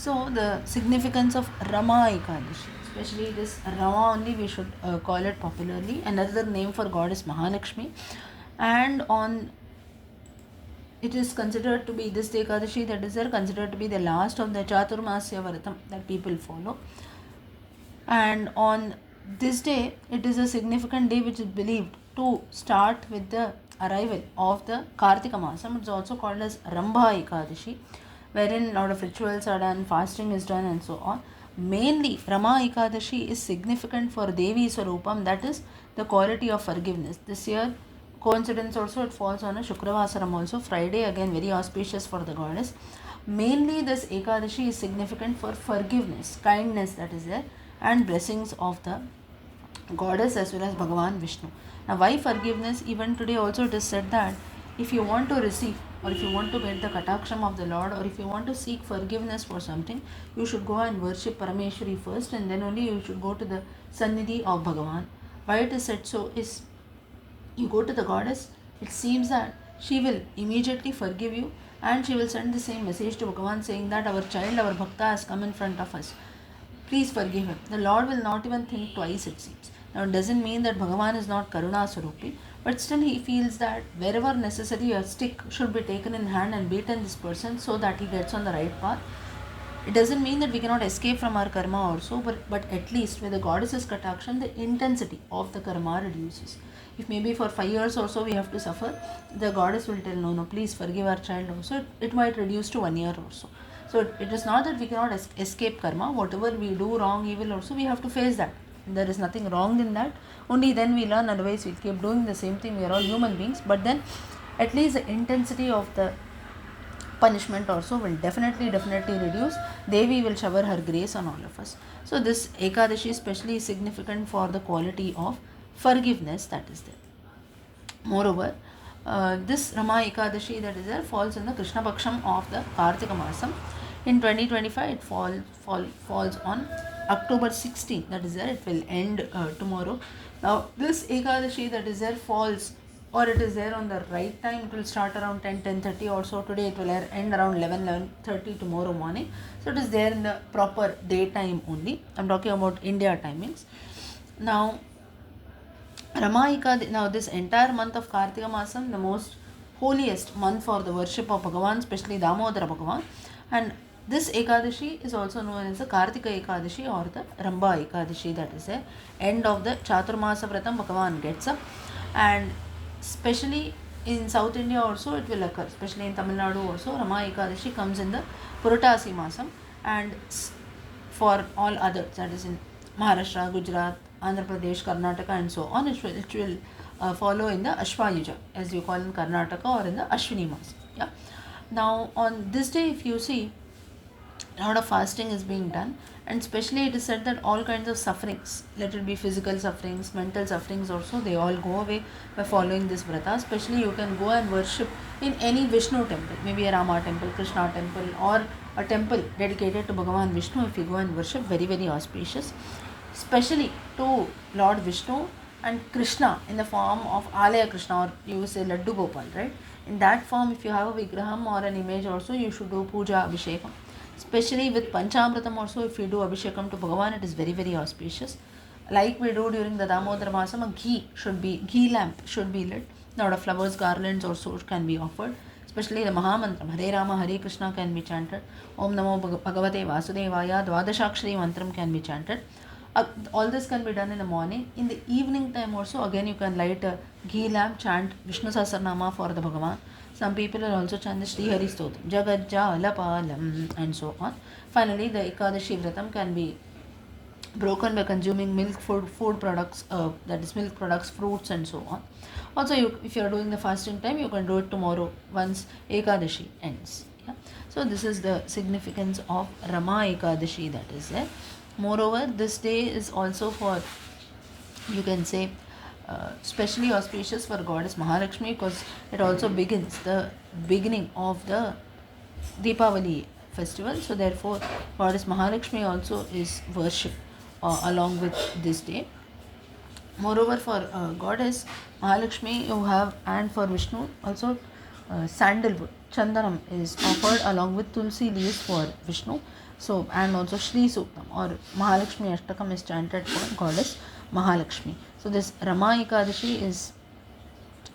So the significance of Ramaa Ekadashi, especially this Rama only we should call it popularly. Another name for God is Mahalakshmi, and on it is considered to be this Ekadashi that is there considered to be the last of the Chaturmasya Vratam that people follow. And on this day, it is a significant day which is believed to start with the arrival of the Kartika Masam. It's also called as Rambha Ekadashi, wherein a lot of rituals are done, fasting is done, and so on. Mainly, Rama Ekadashi is significant for Devi Swarupam, that is the quality of forgiveness. This year, coincidence also, it falls on a Shukravasaram also, Friday, again very auspicious for the goddess. Mainly, this Ekadashi is significant for forgiveness, kindness that is there, and blessings of the goddess as well as Bhagavan Vishnu. Now, why forgiveness? Even today also it is said that if you want to receive, or if you want to get the kataksham of the Lord, or if you want to seek forgiveness for something, you should go and worship Parameshwari first, and then only you should go to the Sannidhi of Bhagavan. Why it is said so is, you go to the goddess, it seems that she will immediately forgive you, and she will send the same message to Bhagavan saying that our child, our bhakta has come in front of us. Please forgive him. The Lord will not even think twice, it seems. Now, it doesn't mean that Bhagavan is not Karuna Swarupi, but still he feels that wherever necessary, a stick should be taken in hand and beaten this person so that he gets on the right path. It doesn't mean that we cannot escape from our karma also, but at least with the goddess's katakshan, the intensity of the karma reduces. If maybe for 5 years or so we have to suffer, the goddess will tell, no, please forgive our child also. It might reduce to 1 year or so. So it is not that we cannot escape karma. Whatever we do wrong, evil also, we have to face that. There is nothing wrong in that. Only then we learn, otherwise we keep doing the same thing. We are all human beings. But then at least the intensity of the punishment also will definitely reduce. Devi will shower her grace on all of us. So this Ekadashi especially is significant for the quality of forgiveness that is there. Moreover, this Rama Ekadashi that is there falls in the Krishna Paksham of the Kartika Masam. In 2025, it falls on October 16. That is there. It will end tomorrow. Now, this Ekadashi that is there falls, or it is there on the right time. It will start around 10:30 or so. Today it will end around 11:30 tomorrow morning. So it is there in the proper daytime only. I'm talking about India timings. Now, now this entire month of Kartika Masam, the most holiest month for the worship of Bhagavan, especially Damodara Bhagavan, and this Ekadashi is also known as the Kartika Ekadashi or the Ramba Ekadashi, that is the end of the Chaturmasa Vratam Bhagavan gets up, and especially in South India also it will occur, especially in Tamil Nadu also, Rama Ekadashi comes in the Puratasi Masam, and for all others, that is in Maharashtra, Gujarat, Andhra Pradesh, Karnataka and so on, it will follow in the Ashwayuja, as you call in Karnataka, or in the Ashwini Mas. Yeah. Now on this day, if you see, a lot of fasting is being done, and especially it is said that all kinds of sufferings, let it be physical sufferings, mental sufferings also, they all go away by following this vrata. Especially you can go and worship in any Vishnu temple, maybe a Rama temple, Krishna temple, or a temple dedicated to Bhagavan Vishnu. If you go and worship, very auspicious, especially to Lord Vishnu and Krishna in the form of Alaya Krishna, or you say Laddu Gopal, right? In that form, if you have a Vigraham or an image also, you should do Puja Abhishekam. Especially with Panchamritam also, if you do Abhishekam to Bhagavan, it is very auspicious. Like we do during the Damodara Masam, a ghee lamp should be lit. A lot of flowers, garlands also can be offered. Especially the Mahamantram, Hare Rama, Hare Krishna can be chanted. Om Namo Bhagavate Vasudevaya, Dvadashakshari Mantram can be chanted. All this can be done in the morning. In the evening time also, again you can light a ghee lamp, chant Vishnu Sahasranama for the Bhagavan. Some people will also chant the Sri Hari Stotram, Jagat-Jalapalam, and so on. Finally, the Ekadashi Vratam can be broken by consuming milk, food products, that is milk products, fruits and so on. Also, if you are doing the fasting time, you can do it tomorrow once Ekadashi ends. Yeah? So this is the significance of Rama Ekadashi that is there. Moreover, this day is also for, you can say, especially auspicious for Goddess Mahalakshmi, because it also begins the beginning of the Deepavali festival. So therefore, Goddess Mahalakshmi also is worshipped along with this day. Moreover, for Goddess Mahalakshmi you have, and for Vishnu also, sandalwood, chandanam is offered along with tulsi leaves for Vishnu. So, and also Shri Suktam or Mahalakshmi Ashtakam is chanted for goddess Mahalakshmi. So, this Ramaa Ekadashi is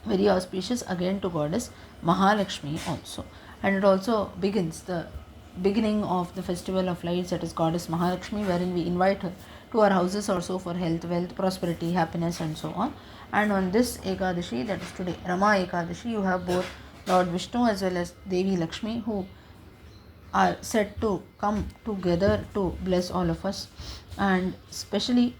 very auspicious again to goddess Mahalakshmi also. And it also begins the beginning of the festival of lights, that is goddess Mahalakshmi, wherein we invite her to our houses also for health, wealth, prosperity, happiness, and so on. And on this Ekadashi, that is today, Ramaa Ekadashi, you have both Lord Vishnu as well as Devi Lakshmi, who are said to come together to bless all of us. And especially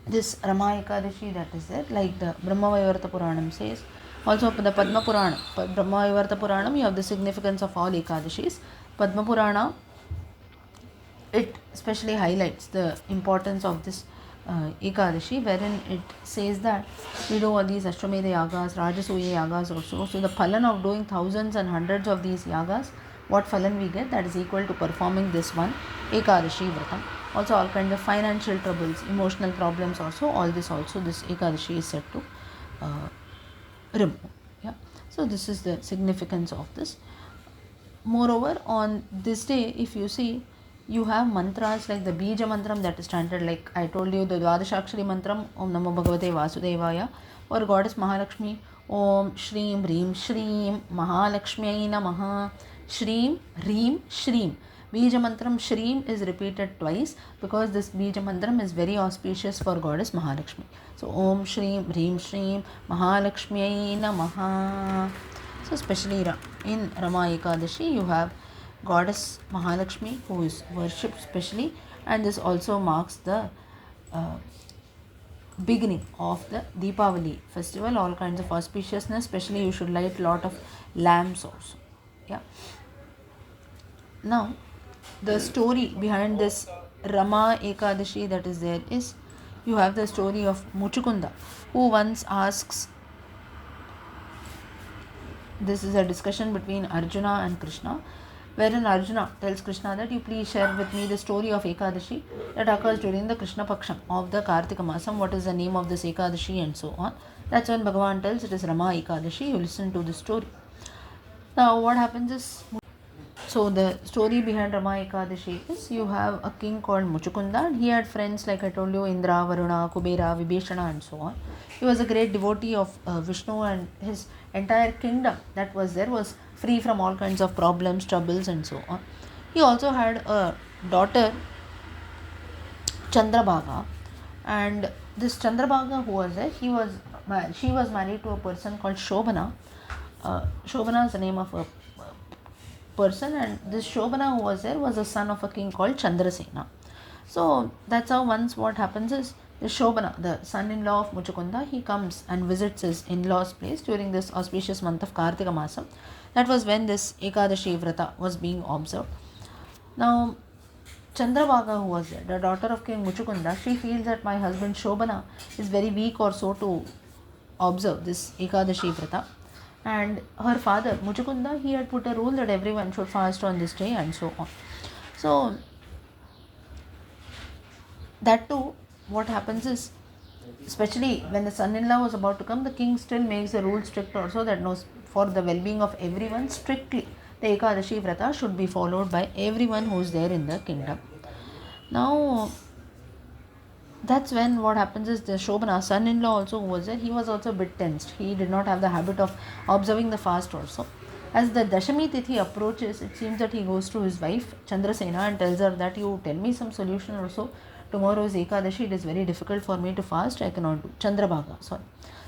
this Ramaa Ekadashi that is there, like the Brahmavaivarta Puranam says, also the Padma Purana, Brahmavaivarta Puranam, you have the significance of all Ekadashis. Padma Purana, it especially highlights the importance of this Ekadashi, wherein it says that we do all these Ashwamedha yagas, Rajasuya yagas also. So the phalan of doing thousands and hundreds of these yagas, what phalan we get, that is equal to performing this one Ekadashi Vratam. Also all kinds of financial troubles, emotional problems also, all this also, this Ekadashi is said to remove. Yeah. So this is the significance of this. Moreover, on this day, if you see, you have mantras like the Bija mantram that is chanted, like I told you, the Dvadashakshari mantram, Om Namo Bhagavate Vasudevaya, or goddess Mahalakshmi, Om Shreem Reem Shreem Mahalakshmi Namaha, Shreem Reem Shreem. Bija mantram Shreem is repeated twice because this Bija mantram is very auspicious for goddess Mahalakshmi. So Om Shreem Reem Shreem Mahalakshmi Namaha. So especially in Ramaa Ekadashi, you have goddess Mahalakshmi who is worshipped specially, and this also marks the beginning of the Deepavali festival, all kinds of auspiciousness, especially you should light lot of lamps also. Yeah. Now, the story behind this Ramaa Ekadashi that is there is, you have the story of Muchukunda, who once asks, this is a discussion between Arjuna and Krishna, wherein Arjuna tells Krishna that you please share with me the story of Ekadashi that occurs during the Krishna Paksham of the Kartika Masam, what is the name of this Ekadashi and so on. That's when Bhagavan tells it is Ramaa Ekadashi. You listen to the story. Now what happens is, so the story behind Ramaa Ekadashi is, you have a king called Muchukunda, and he had friends like I told you, Indra, Varuna, Kubera, Vibhishana and so on. He was a great devotee of Vishnu, and his entire kingdom that was there was free from all kinds of problems, troubles and so on. He also had a daughter, Chandrabhaga, and this Chandrabhaga who was there, she was married to a person called Shobhana. Shobhana is the name of a person, and this Shobhana who was there was a son of a king called Chandrasena. So that's how once what happens is, the Shobhana, the son-in-law of Muchukunda, he comes and visits his in-law's place during this auspicious month of Kartika Masam. That was when this Ekadashi Vrata was being observed. Now, Chandrabhaga who was there, the daughter of King Muchukunda, she feels that my husband Shobhana is very weak or so to observe this Ekadashi Vrata. And her father, Muchukunda, he had put a rule that everyone should fast on this day and so on. So, that too, what happens is, especially when the son-in-law was about to come, the king still makes the rule strict also that knows for the well-being of everyone, strictly the Ekadashi Vrata should be followed by everyone who is there in the kingdom. Now, that's when what happens is, the Shobhana, son-in-law also who was there, he was also a bit tensed. He did not have the habit of observing the fast also. As the Dashami Tithi approaches, it seems that he goes to his wife Chandrasena and tells her that you tell me some solution also. Tomorrow is Ekadashi, it is very difficult for me to fast, I cannot do. Chandrabhaga, sorry.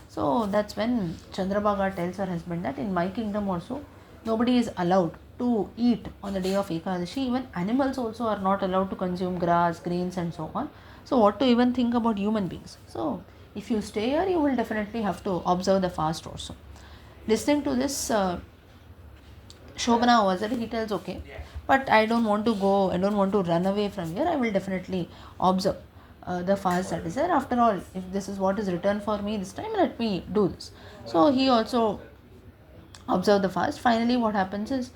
So that's when Chandrabhaga tells her husband that in my kingdom also, nobody is allowed to eat on the day of Ekadashi. Even animals also are not allowed to consume grass, grains and so on. So what to even think about human beings? So if you stay here, you will definitely have to observe the fast also. Listening to this, Shobhana was there, he tells, okay, but I don't want to go, I don't want to run away from here, I will definitely observe the fast that is there. After all, if this is what is written for me this time, let me do this. So he also observed the fast. Finally what happens is,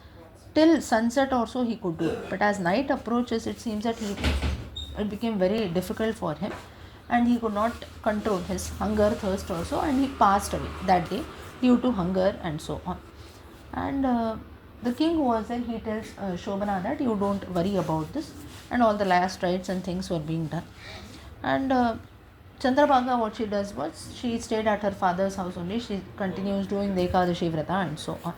till sunset also he could do it, but as night approaches, it seems that it became very difficult for him, and he could not control his hunger, thirst also, and he passed away that day due to hunger and so on. And the king who was there, he tells Shobana that you don't worry about this, and all the last rites and things were being done. And Chandrabhaga, what she does was, she stayed at her father's house only. She continues doing the Ekadashi Vrata and so on.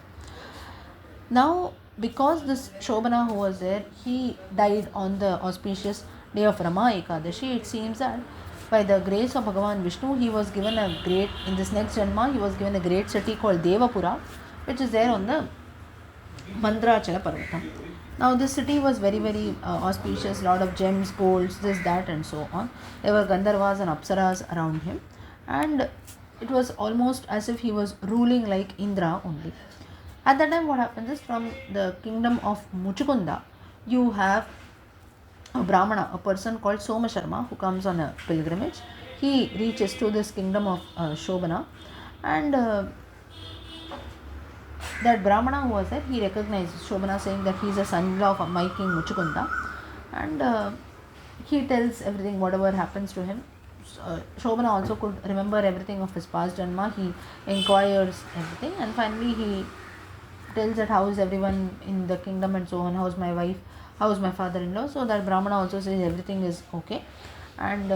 Now, because this Shobana who was there, he died on the auspicious day of Ramaa Ekadashi, it seems that by the grace of Bhagavan Vishnu, he was given a great, in this next Janma, he was given a great city called Devapura, which is there on the Mandrachala Parvatam. Now, this city was very, very auspicious, lot of gems, golds, this, that, and so on. There were Gandharvas and Apsaras around him, and it was almost as if he was ruling like Indra only. At that time, what happens is, from the kingdom of Muchukunda, you have a Brahmana, a person called Soma Sharma, who comes on a pilgrimage. He reaches to this kingdom of Shobana, and that Brahmana who was there, he recognizes Shobana, saying that he is a son-in-law of my king Muchukunda, and he tells everything, whatever happens to him. Shobana also could remember everything of his past Janma. He inquires everything, and finally he tells that how is everyone in the kingdom and so on, how is my wife, how is my father-in-law. So that Brahmana also says everything is okay, and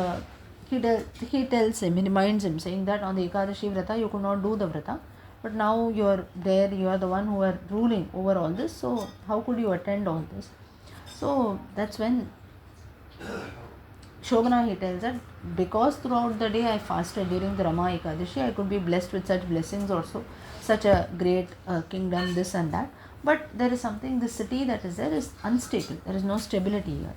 he tells him, he reminds him, saying that on the Ekadashi Vrata you could not do the Vrata, but now you are there, you are the one who are ruling over all this, so how could you attend all this? So that's when Shobana, he tells that because throughout the day I fasted during the Ramaa Ekadashi, I could be blessed with such blessings also, such a great kingdom, this and that. But there is something, the city that is there is unstable. There is no stability here.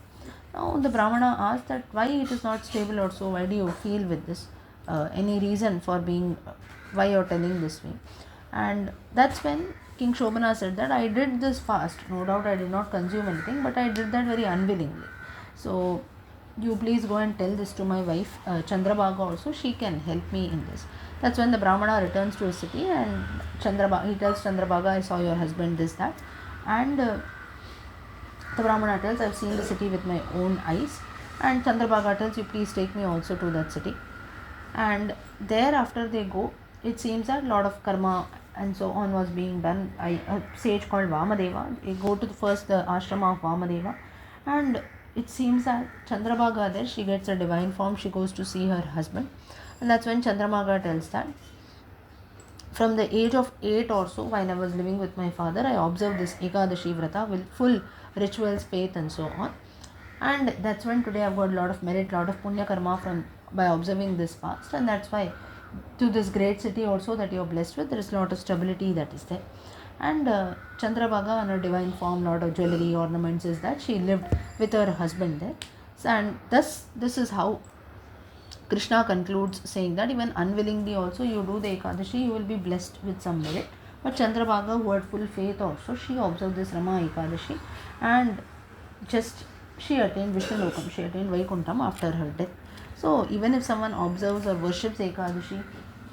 Now the Brahmana asked that why it is not stable also, why do you feel with this? Any reason for being, why you are telling this way? And that's when King Shobana said that I did this fast. No doubt I did not consume anything, but I did that very unwillingly. So you please go and tell this to my wife Chandrabhaga also, she can help me in this. That's when the Brahmana returns to his city, and he tells Chandrabhaga, I saw your husband, this, that. And the Brahmana tells, I've seen the city with my own eyes. And Chandrabhaga tells, you please take me also to that city. And thereafter they go. It seems that a lot of karma and so on was being done. A sage called Vamadeva, they go to the ashrama of Vamadeva, and it seems that Chandrabhaga there, she gets a divine form, she goes to see her husband. And that's when Chandrabhaga tells that from the age of 8 or so, when I was living with my father, I observed this Ekadashi Vrata with full rituals, faith and so on. And that's when today I've got a lot of merit, lot of punya karma by observing this fast. And that's why to this great city also that you're blessed with, there is a lot of stability that is there. And Chandrabhaga in her divine form, lot of jewelry, ornaments, is that she lived with her husband there. And thus this is how Krishna concludes, saying that even unwillingly also you do the Ekadashi, you will be blessed with some merit. But Chandrabhaga, who had full faith also, she observed this Ramaa Ekadashi, and just she attained Vishnu Lokam, she attained Vaikuntham after her death. So even if someone observes or worships Ekadashi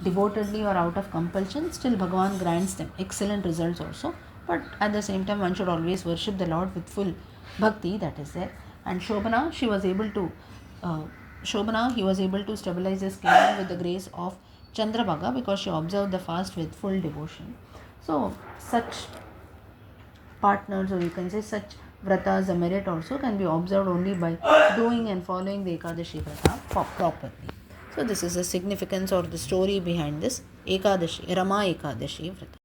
devotedly or out of compulsion, still Bhagavan grants them excellent results also. But at the same time, one should always worship the Lord with full bhakti that is there. And Shobana, he was able to stabilize his kingdom with the grace of Chandrabhaga, because she observed the fast with full devotion. So such partners, or you can say such vratas, the merit also can be observed only by doing and following the Ekadashi Vrata properly. So this is the significance or the story behind this Ekadashi, Ramaa Ekadashi Vrata.